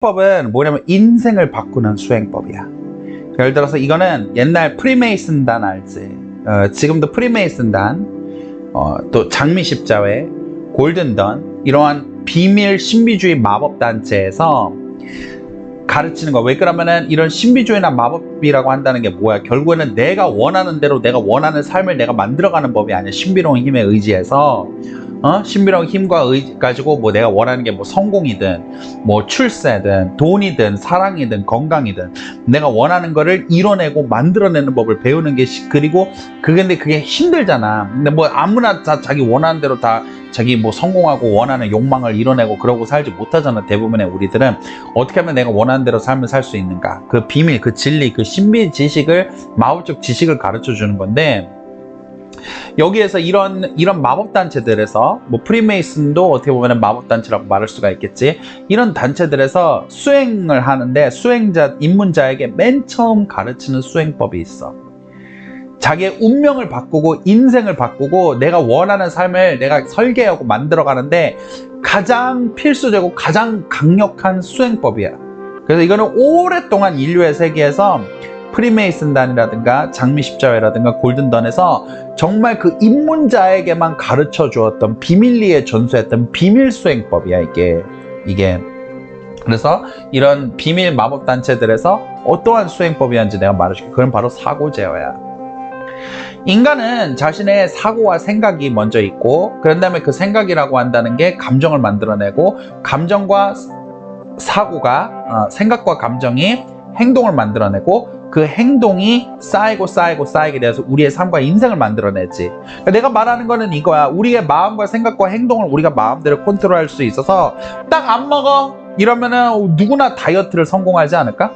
수행법은 뭐냐면 인생을 바꾸는 수행법이야. 예를 들어서 이거는 옛날 프리메이슨단 알지? 지금도 프리메이슨단, 또 장미십자회, 골든던 이러한 비밀 신비주의 마법단체에서 가르치는 거. 왜 그러면은 이런 신비주의나 마법이라고 한다는 게 뭐야? 결국에는 내가 원하는 대로 내가 원하는 삶을 내가 만들어가는 법이 아니야. 신비로운 힘에 의지해서 신비로운 힘과 의지 가지고 뭐 내가 원하는 게 뭐 성공이든 뭐 출세든 돈이든 사랑이든 건강이든 내가 원하는 거를 이뤄내고 만들어내는 법을 배우는 게 그리고 근데 그게 힘들잖아. 근데 뭐 아무나 다 자기 원하는 대로 다 자기 뭐 성공하고 원하는 욕망을 이뤄내고 그러고 살지 못하잖아. 대부분의 우리들은 어떻게 하면 내가 원하는 대로 삶을 살 수 있는가, 그 비밀, 그 진리, 그 신비 지식을, 마법적 지식을 가르쳐 주는 건데, 여기에서 이런 마법단체들에서 뭐 프리메이슨도 어떻게 보면 마법단체라고 말할 수가 있겠지. 이런 단체들에서 수행을 하는데 수행자, 입문자에게 맨 처음 가르치는 수행법이 있어. 자기의 운명을 바꾸고 인생을 바꾸고 내가 원하는 삶을 내가 설계하고 만들어 가는데 가장 필수적이고 가장 강력한 수행법이야. 그래서 이거는 오랫동안 인류의 세계에서 프리메이슨단이라든가 장미십자회라든가 골든던에서 정말 그 입문자에게만 가르쳐 주었던, 비밀리에 전수했던 비밀 수행법이야 이게. 그래서 이런 비밀 마법 단체들에서 어떠한 수행법이었는지 내가 말해줄게. 그건 바로 사고 제어야. 인간은 자신의 사고와 생각이 먼저 있고, 그런 다음에 그 생각이라고 한다는 게 감정을 만들어내고, 감정과 사고가, 생각과 감정이 행동을 만들어내고, 그 행동이 쌓이게 돼서 우리의 삶과 인생을 만들어내지. 그러니까 내가 말하는 거는 이거야. 우리의 마음과 생각과 행동을 우리가 마음대로 컨트롤할 수 있어서 딱 안 먹어 이러면은 누구나 다이어트를 성공하지 않을까?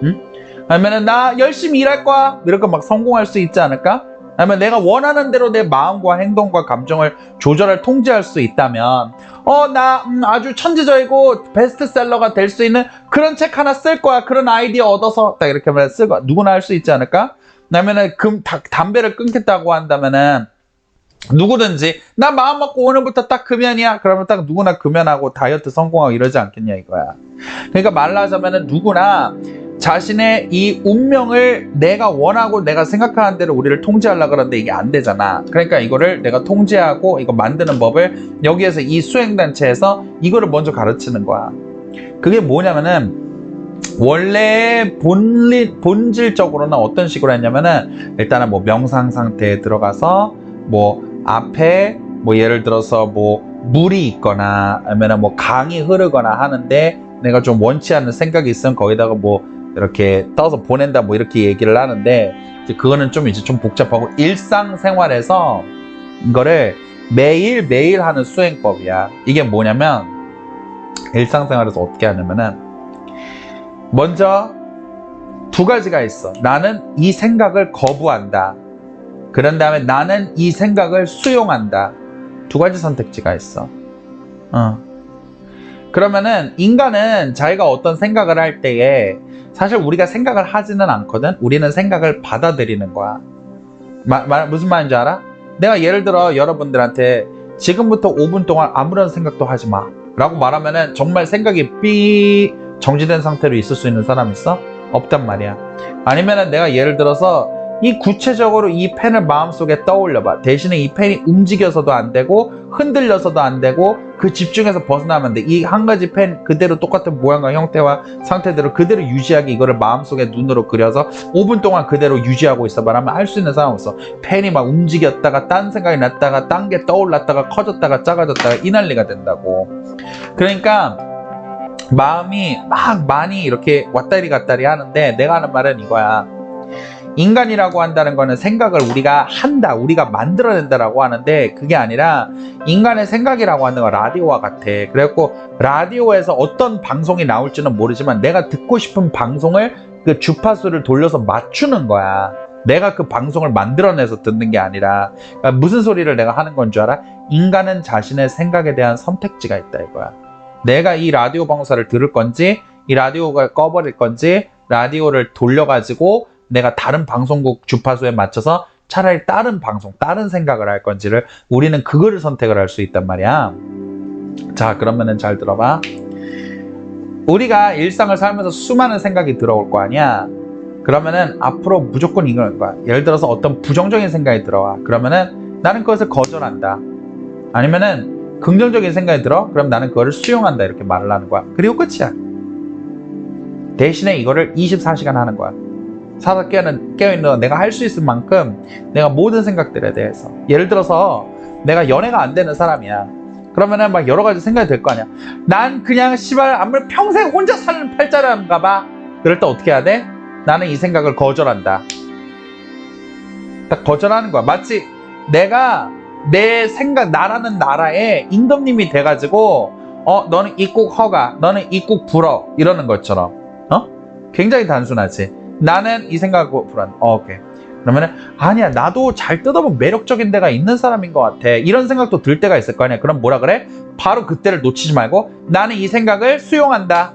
응? 아니면은 나 열심히 일할 거야 이렇게 막 성공할 수 있지 않을까? 아니면 내가 원하는 대로 내 마음과 행동과 감정을 조절할, 통제할 수 있다면 나 아주 천재적이고 베스트셀러가 될 수 있는 그런 책 하나 쓸 거야. 그런 아이디어 얻어서 딱 이렇게 하면 쓰고 누구나 할 수 있지 않을까? 아니면은 담배를 끊겠다고 한다면은 누구든지 나 마음 먹고 오늘부터 딱 금연이야. 그러면 딱 누구나 금연하고 다이어트 성공하고 이러지 않겠냐 이거야. 그러니까 말하자면은 누구나 자신의 이 운명을 내가 원하고 내가 생각하는 대로 우리를 통제하려고 그러는데 이게 안 되잖아. 그러니까 이거를 내가 통제하고 이거 만드는 법을 여기에서 이 수행단체에서 이거를 먼저 가르치는 거야. 그게 뭐냐면은 원래 본질적으로는 어떤 식으로 했냐면은 일단은 뭐 명상 상태에 들어가서 뭐 앞에 뭐 예를 들어서 뭐 물이 있거나 아니면 뭐 강이 흐르거나 하는데 내가 좀 원치 않는 생각이 있으면 거기다가 뭐 이렇게 떠서 보낸다 뭐 이렇게 얘기를 하는데 이제 그거는 좀 이제 좀 복잡하고 일상생활에서 이거를 매일 하는 수행법이야. 이게 뭐냐면 일상생활에서 어떻게 하냐면은 먼저 두 가지가 있어. 나는 이 생각을 거부한다. 그런 다음에 나는 이 생각을 수용한다. 두 가지 선택지가 있어. 그러면은 인간은 자기가 어떤 생각을 할 때에 사실 우리가 생각을 하지는 않거든. 우리는 생각을 받아들이는 거야. 무슨 말인지 알아? 내가 예를 들어 여러분들한테 지금부터 5분 동안 아무런 생각도 하지 마 라고 말하면은 정말 생각이 정지된 상태로 있을 수 있는 사람 있어? 없단 말이야. 아니면은 내가 예를 들어서 이 구체적으로 이 펜을 마음속에 떠올려봐. 대신에 이 펜이 움직여서도 안 되고 흔들려서도 안 되고 그 집중해서 벗어나면 돼. 이 한 가지 펜 그대로 똑같은 모양과 형태와 상태대로 그대로 유지하게 이거를 마음속에 눈으로 그려서 5분 동안 그대로 유지하고 있어봐 라면 할 수 있는 상황 없어. 펜이 막 움직였다가 딴 생각이 났다가 딴 게 떠올랐다가 커졌다가 작아졌다가 이 난리가 된다고. 그러니까 마음이 막 많이 이렇게 왔다리 갔다리 하는데 내가 하는 말은 이거야. 인간이라고 한다는 거는 생각을 우리가 한다, 우리가 만들어낸다라고 하는데 그게 아니라 인간의 생각이라고 하는 건 라디오와 같아. 그래갖고 라디오에서 어떤 방송이 나올지는 모르지만 내가 듣고 싶은 방송을 그 주파수를 돌려서 맞추는 거야. 내가 그 방송을 만들어내서 듣는 게 아니라. 그러니까 무슨 소리를 내가 하는 건 줄 알아? 인간은 자신의 생각에 대한 선택지가 있다 이거야. 내가 이 라디오 방송을 들을 건지 이 라디오가 꺼버릴 건지 라디오를 돌려가지고 내가 다른 방송국 주파수에 맞춰서 차라리 다른 방송, 다른 생각을 할 건지를 우리는 그거를 선택을 할 수 있단 말이야. 자, 그러면은 잘 들어봐. 우리가 일상을 살면서 수많은 생각이 들어올 거 아니야. 그러면은 앞으로 무조건 이걸 거야. 예를 들어서 어떤 부정적인 생각이 들어와. 그러면은 나는 그것을 거절한다. 아니면은 긍정적인 생각이 들어. 그럼 나는 그거를 수용한다. 이렇게 말을 하는 거야. 그리고 끝이야. 대신에 이거를 24시간 하는 거야. 살아 깨어있는 내가 할 수 있을 만큼 내가 모든 생각들에 대해서, 예를 들어서 내가 연애가 안 되는 사람이야. 그러면은 막 여러 가지 생각이 들 거 아니야. 난 그냥 씨발 아무리 평생 혼자 사는 팔자란가 봐. 그럴 때 어떻게 해야 돼? 나는 이 생각을 거절한다. 딱 거절하는 거야. 마치 내가 내 생각, 나라는 나라에 임금님이 돼가지고 너는 입국 허가, 너는 입국 불허 이러는 것처럼. 굉장히 단순하지. 나는 이 생각을 불안. 오케이. 그러면은 아니야, 나도 잘 뜯어보면 매력적인 데가 있는 사람인 것 같아. 이런 생각도 들 때가 있을 거 아니야. 그럼 뭐라 그래? 바로 그때를 놓치지 말고 나는 이 생각을 수용한다.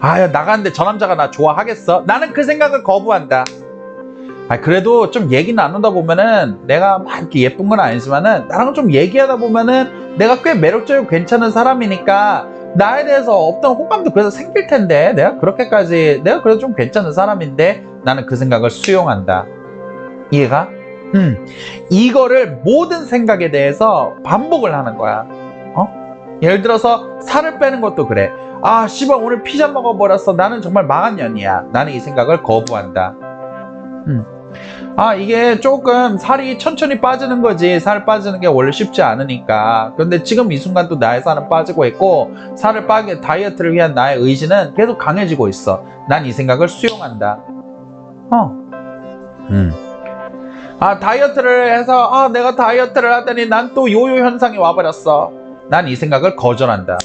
야, 나가는데 저 남자가 나 좋아하겠어? 나는 그 생각을 거부한다. 그래도 좀 얘기 나누다 보면은 내가 막 이렇게 예쁜 건 아니지만은 나랑 좀 얘기하다 보면은 내가 꽤 매력적이고 괜찮은 사람이니까 나에 대해서 없던 호감도 그래서 생길 텐데 내가 그래도 좀 괜찮은 사람인데 나는 그 생각을 수용한다. 이해가? 이거를 모든 생각에 대해서 반복을 하는 거야. 예를 들어서 살을 빼는 것도 그래. 씨발 오늘 피자 먹어버렸어. 나는 정말 망한 년이야. 나는 이 생각을 거부한다. 이게 조금 살이 천천히 빠지는 거지. 살 빠지는 게 원래 쉽지 않으니까. 그런데 지금 이 순간 또 나의 살은 빠지고 있고 다이어트를 위한 나의 의지는 계속 강해지고 있어. 난 이 생각을 수용한다. 다이어트를 해서 내가 다이어트를 하더니 난 또 요요 현상이 와버렸어. 난 이 생각을 거절한다.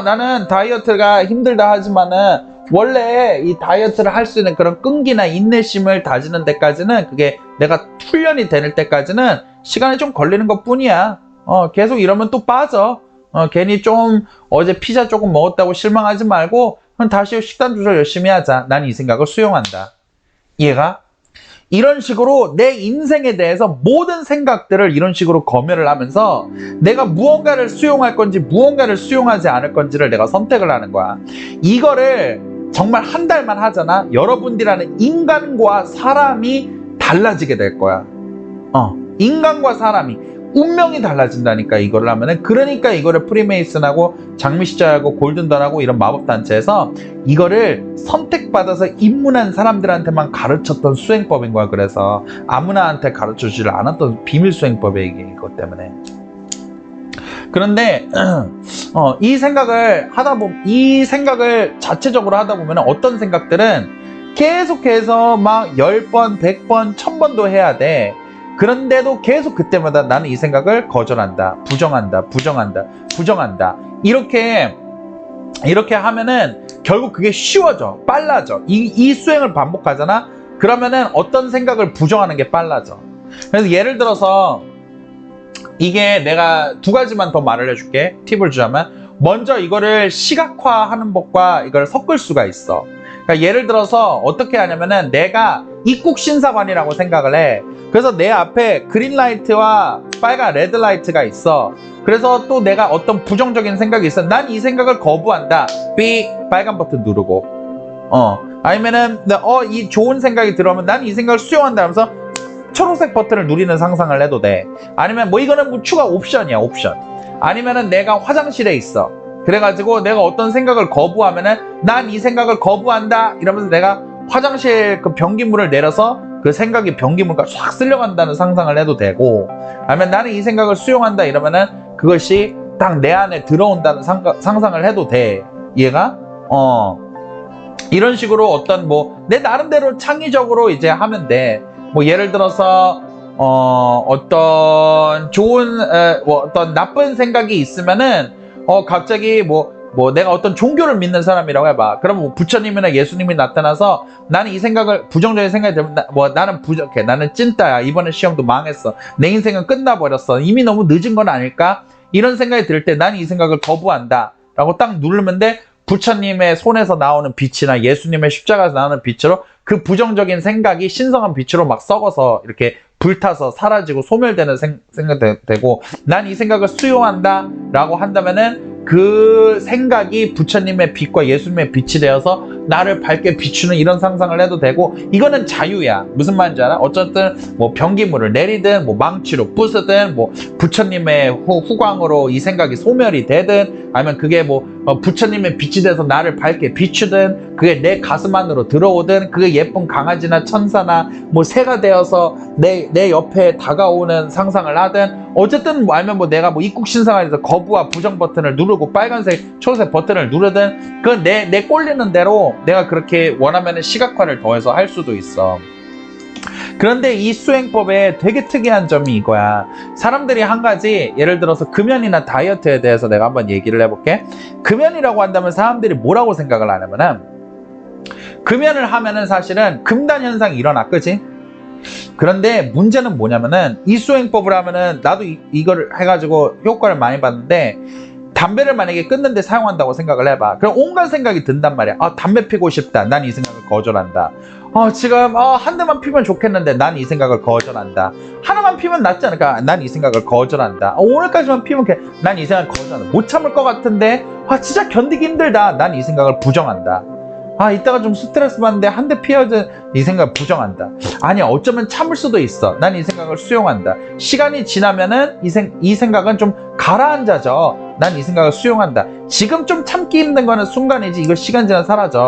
나는 다이어트가 힘들다 하지만은 원래 이 다이어트를 할 수 있는 그런 끈기나 인내심을 다지는 데까지는, 그게 내가 훈련이 되는 때까지는 시간이 좀 걸리는 것 뿐이야. 계속 이러면 또 빠져. 괜히 좀 어제 피자 조금 먹었다고 실망하지 말고 다시 식단 조절 열심히 하자. 난 이 생각을 수용한다. 이해가? 이런 식으로 내 인생에 대해서 모든 생각들을 이런 식으로 검열을 하면서 내가 무언가를 수용할 건지 무언가를 수용하지 않을 건지를 내가 선택을 하는 거야. 이거를 정말 한 달만 하잖아. 여러분들이라는 인간과 사람이 달라지게 될 거야. 인간과 사람이 운명이 달라진다니까, 이거를 하면은. 그러니까 이거를 프리메이슨하고 장미십자하고 골든던하고 이런 마법단체에서 이거를 선택받아서 입문한 사람들한테만 가르쳤던 수행법인 거야. 그래서 아무나한테 가르쳐주지를 않았던 비밀 수행법이야, 이게. 이것 때문에. 그런데 이 생각을 자체적으로 하다 보면 어떤 생각들은 계속해서 막 10번, 100번, 1000번도 해야 돼. 그런데도 계속 그때마다 나는 이 생각을 거절한다, 부정한다. 이렇게 하면은 결국 그게 쉬워져, 빨라져. 이 수행을 반복하잖아. 그러면은 어떤 생각을 부정하는 게 빨라져. 그래서 예를 들어서 이게 내가 두 가지만 더 말을 해줄게. 팁을 주자면, 먼저 이거를 시각화하는 법과 이걸 섞을 수가 있어. 그러니까 예를 들어서 어떻게 하냐면은 내가 입국 심사관이라고 생각을 해. 그래서 내 앞에 그린라이트와 빨간 레드라이트가 있어. 그래서 또 내가 어떤 부정적인 생각이 있어. 난 이 생각을 거부한다. 빨간 버튼 누르고. 아니면은 이 좋은 생각이 들어오면 난 이 생각을 수용한다 하면서 초록색 버튼을 누리는 상상을 해도 돼. 아니면 이거는 추가 옵션이야, 옵션. 아니면은 내가 화장실에 있어. 그래가지고 내가 어떤 생각을 거부하면은 난 이 생각을 거부한다 이러면서 내가 화장실 그 변기물을 내려서 그 생각이 변기물과 싹 쓸려간다는 상상을 해도 되고, 아니면 나는 이 생각을 수용한다 이러면은 그것이 딱 내 안에 들어온다는 상상을 해도 돼. 이해가? 이런 식으로 어떤 내 나름대로 창의적으로 이제 하면 돼. 예를 들어서 어떤 좋은 어떤 나쁜 생각이 있으면은 갑자기 내가 어떤 종교를 믿는 사람이라고 해봐. 그러면 부처님이나 예수님이 나타나서 나는 이 생각을, 부정적인 생각이 들면 나는 부족해, 나는 찐따야, 이번에 시험도 망했어, 내 인생은 끝나버렸어, 이미 너무 늦은 건 아닐까, 이런 생각이 들 때 나는 이 생각을 거부한다 라고 딱 누르면 돼. 부처님의 손에서 나오는 빛이나 예수님의 십자가에서 나오는 빛으로 그 부정적인 생각이 신성한 빛으로 막 썩어서 이렇게 불타서 사라지고 소멸되는 생각이 되고, 난 이 생각을 수용한다 라고 한다면은 그 생각이 부처님의 빛과 예수님의 빛이 되어서 나를 밝게 비추는 이런 상상을 해도 되고, 이거는 자유야. 무슨 말인지 알아? 어쨌든 뭐 변기물을 내리든 뭐 망치로 부수든 뭐 부처님의 후광으로 이 생각이 소멸이 되든, 아니면 그게 뭐 부처님의 빛이 돼서 나를 밝게 비추든, 그게 내 가슴 안으로 들어오든, 그게 예쁜 강아지나 천사나 뭐 새가 되어서 내 옆에 다가오는 상상을 하든, 어쨌든 뭐 아니면 뭐 내가 뭐 입국 신청에서 거부와 부정 버튼을 누르고 빨간색 초록색 버튼을 누르든, 그건 내 꼴리는 대로 내가 그렇게 원하면 시각화를 더해서 할 수도 있어. 그런데 이 수행법에 되게 특이한 점이 이거야. 사람들이 한 가지, 예를 들어서 금연이나 다이어트에 대해서 내가 한번 얘기를 해볼게. 금연이라고 한다면 사람들이 뭐라고 생각을 하냐면은, 금연을 하면은 사실은 금단 현상이 일어나, 그지? 그런데 문제는 뭐냐면은, 이 수행법을 하면은, 나도 이거를 해가지고 효과를 많이 봤는데, 담배를 만약에 끊는데 사용한다고 생각을 해봐. 그럼 온갖 생각이 든단 말이야. 담배 피고 싶다. 난 이 생각을 거절한다. 지금 한 대만 피면 좋겠는데 난 이 생각을 거절한다. 하나만 피면 낫지 않을까? 난 이 생각을 거절한다. 오늘까지만 피면 난 이 생각을 거절한다. 못 참을 것 같은데 진짜 견디기 힘들다. 난 이 생각을 부정한다. 이따가 좀 스트레스 받는데 한 대 피해야지. 이 생각을 부정한다. 아니, 어쩌면 참을 수도 있어. 난 이 생각을 수용한다. 시간이 지나면은 이 생각은 좀 가라앉아져. 난 이 생각을 수용한다. 지금 좀 참기 힘든 거는 순간이지, 이거 시간 지나면 사라져.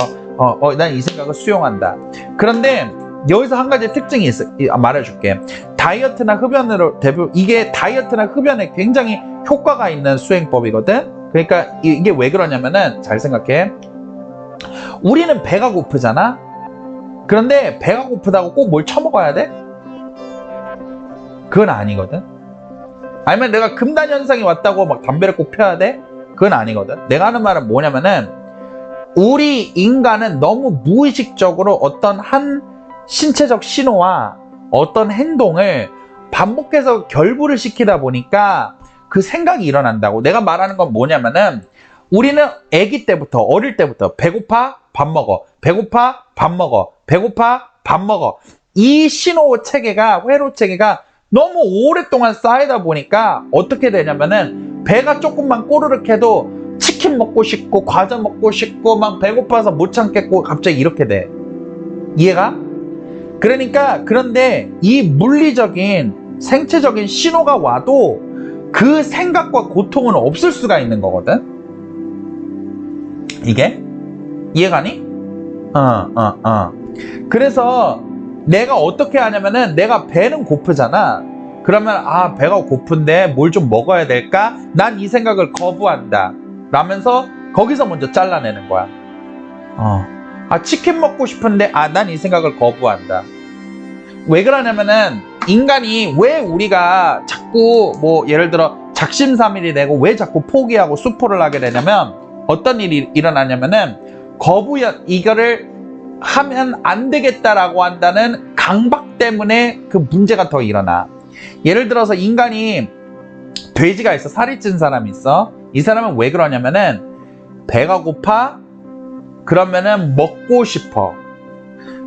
난 이 생각을 수용한다. 그런데 여기서 한 가지 특징이 있어. 말해줄게. 다이어트나 흡연으로 이게 다이어트나 흡연에 굉장히 효과가 있는 수행법이거든. 그러니까 이게 왜 그러냐면은, 잘 생각해. 우리는 배가 고프잖아. 그런데 배가 고프다고 꼭 뭘 처먹어야 돼? 그건 아니거든. 아니면 내가 금단 현상이 왔다고 막 담배를 꼭 펴야 돼? 그건 아니거든. 내가 하는 말은 뭐냐면은, 우리 인간은 너무 무의식적으로 어떤 한 신체적 신호와 어떤 행동을 반복해서 결부를 시키다 보니까 그 생각이 일어난다고. 내가 말하는 건 뭐냐면은, 우리는 아기 때부터, 어릴 때부터 배고파? 밥 먹어. 배고파? 밥 먹어. 배고파? 밥 먹어. 이 신호 체계가, 회로 체계가 너무 오랫동안 쌓이다 보니까 어떻게 되냐면은, 배가 조금만 꼬르륵 해도 치킨 먹고 싶고 과자 먹고 싶고 막 배고파서 못 참겠고 갑자기 이렇게 돼. 이해가? 그러니까, 그런데 이 물리적인 생체적인 신호가 와도 그 생각과 고통은 없을 수가 있는 거거든. 이게? 이해가니? 그래서 내가 어떻게 하냐면은, 내가 배는 고프잖아. 그러면 배가 고픈데 뭘 좀 먹어야 될까? 난 이 생각을 거부한다 라면서 거기서 먼저 잘라내는 거야. 치킨 먹고 싶은데 난 이 생각을 거부한다. 왜 그러냐면은, 인간이 왜 우리가 자꾸 뭐 예를 들어 작심삼일이 되고 왜 자꾸 포기하고 수포를 하게 되냐면, 어떤 일이 일어나냐면은, 이거를 하면 안 되겠다라고 한다는 강박 때문에 그 문제가 더 일어나. 예를 들어서 인간이, 돼지가 있어. 살이 찐 사람이 있어. 이 사람은 왜 그러냐면은, 배가 고파? 그러면은 먹고 싶어.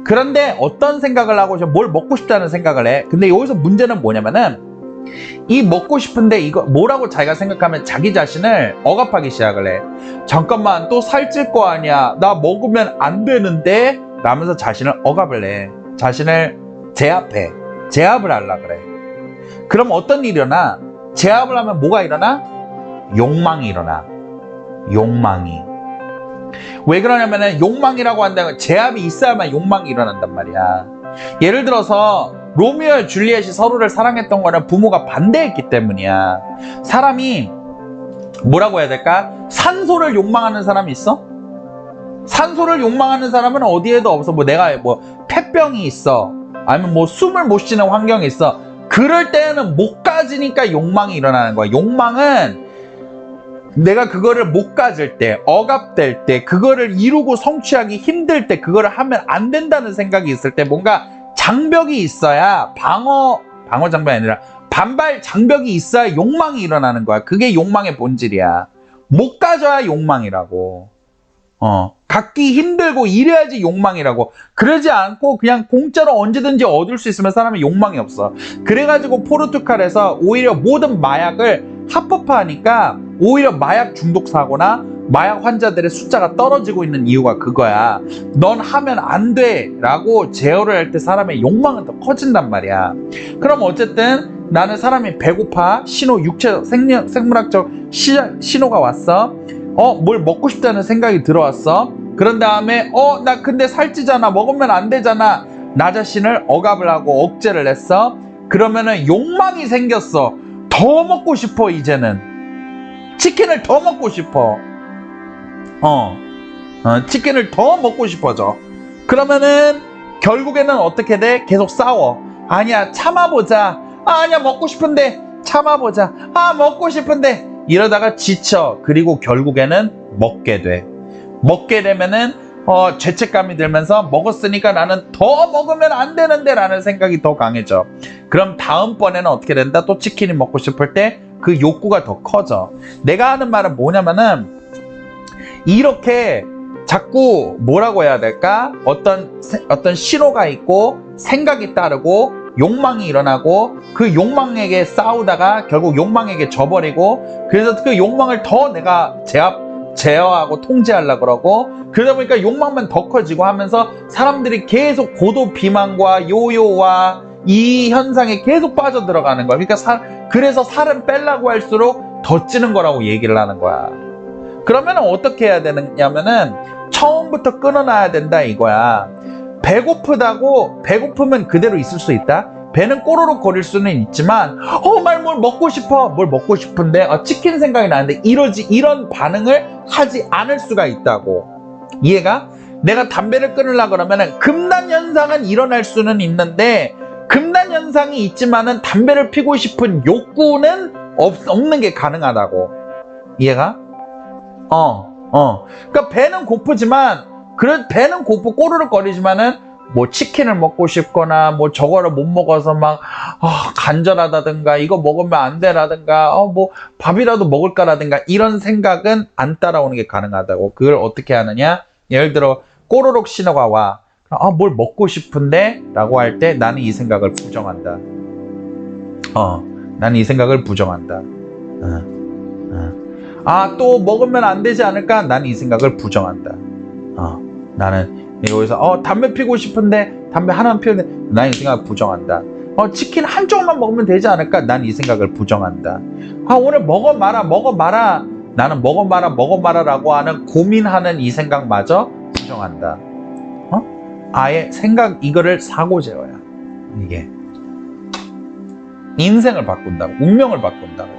그런데 어떤 생각을 하고 뭘 먹고 싶다는 생각을 해. 근데 여기서 문제는 뭐냐면은, 이 먹고 싶은데 이거 뭐라고 자기가 생각하면 자기 자신을 억압하기 시작을 해. 잠깐만, 또 살찔 거 아니야. 나 먹으면 안 되는데? 라면서 자신을 억압을 해. 자신을 제압해. 제압을 하려고 그래. 그럼 어떤 일이 일어나? 제압을 하면 뭐가 일어나? 욕망이 일어나. 욕망이. 왜 그러냐면은, 욕망이라고 한다면 제압이 있어야만 욕망이 일어난단 말이야. 예를 들어서 로미오와 줄리엣이 서로를 사랑했던 거는 부모가 반대했기 때문이야. 사람이 뭐라고 해야 될까? 산소를 욕망하는 사람이 있어? 산소를 욕망하는 사람은 어디에도 없어. 내가 폐병이 있어. 아니면 숨을 못 쉬는 환경이 있어. 그럴 때는 못 가지니까 욕망이 일어나는 거야. 욕망은 내가 그거를 못 가질 때, 억압될 때, 그거를 이루고 성취하기 힘들 때, 그거를 하면 안 된다는 생각이 있을 때, 뭔가 장벽이 있어야, 방어 장벽이 아니라 반발 장벽이 있어야 욕망이 일어나는 거야. 그게 욕망의 본질이야. 못 가져야 욕망이라고. 갖기 힘들고 이래야지 욕망이라고. 그러지 않고 그냥 공짜로 언제든지 얻을 수 있으면 사람은 욕망이 없어. 그래가지고 포르투갈에서 오히려 모든 마약을 합법화하니까 오히려 마약 중독 사고나 마약 환자들의 숫자가 떨어지고 있는 이유가 그거야. 넌 하면 안 돼 라고 제어를 할 때 사람의 욕망은 더 커진단 말이야. 그럼 어쨌든 나는 사람이 배고파, 신호, 육체 생물학적 신호가 왔어. 뭘 먹고 싶다는 생각이 들어왔어. 그런 다음에 나 근데 살찌잖아, 먹으면 안 되잖아, 나 자신을 억압을 하고 억제를 했어. 그러면은 욕망이 생겼어. 더 먹고 싶어. 이제는 치킨을 더 먹고 싶어. 치킨을 더 먹고 싶어져. 그러면은 결국에는 어떻게 돼? 계속 싸워. 아니야, 참아보자. 아니야, 먹고 싶은데 참아보자. 먹고 싶은데. 이러다가 지쳐. 그리고 결국에는 먹게 돼. 먹게 되면은 죄책감이 들면서 먹었으니까 나는 더 먹으면 안 되는데 라는 생각이 더 강해져. 그럼 다음번에는 어떻게 된다? 또 치킨이 먹고 싶을 때 그 욕구가 더 커져. 내가 하는 말은 뭐냐면은, 이렇게 자꾸 뭐라고 해야 될까? 어떤 신호가 있고 생각이 따르고 욕망이 일어나고 그 욕망에게 싸우다가 결국 욕망에게 져버리고, 그래서 그 욕망을 더 내가 제어하고 통제하려고 그러고, 그러다 보니까 욕망만 더 커지고 하면서 사람들이 계속 고도 비만과 요요와 이 현상에 계속 빠져들어가는 거야. 그러니까 그래서 살은 빼려고 할수록 더 찌는 거라고 얘기를 하는 거야. 그러면 어떻게 해야 되느냐면은 처음부터 끊어놔야 된다 이거야. 배고프면 그대로 있을 수 있다. 배는 꼬르륵 거릴 수는 있지만 뭘 먹고 싶어. 뭘 먹고 싶은데 치킨 생각이 나는데 이런 반응을 하지 않을 수가 있다고. 이해가? 내가 담배를 끊으려고 그러면은 금단 현상은 일어날 수는 있는데, 금단 현상이 있지만은 담배를 피고 싶은 욕구는 없는 게 가능하다고. 이해가? 그러니까 배는 고프지만, 배는 고프 꼬르륵 거리지만은 뭐 치킨을 먹고 싶거나 뭐 저거를 못 먹어서 막 간절하다든가 이거 먹으면 안 되라든가 뭐 밥이라도 먹을까라든가 이런 생각은 안 따라오는 게 가능하다고. 그걸 어떻게 하느냐? 예를 들어 꼬르륵 신호가 와. 뭘 먹고 싶은데 라고 할 때 나는 이 생각을 부정한다. 나는 이 생각을 부정한다. 또 먹으면 안 되지 않을까? 나는 이 생각을 부정한다. 나는 여기서 담배 피고 싶은데 담배 하나만 피우는데 나는 이 생각을 부정한다. 치킨 한 쪽만 먹으면 되지 않을까? 나는 이 생각을 부정한다. 오늘 먹어 마라. 나는 먹어 마라 라고 하는 고민하는 이 생각마저 부정한다. 아예 이거를 사고 제어야. 이게 인생을 바꾼다고, 운명을 바꾼다고.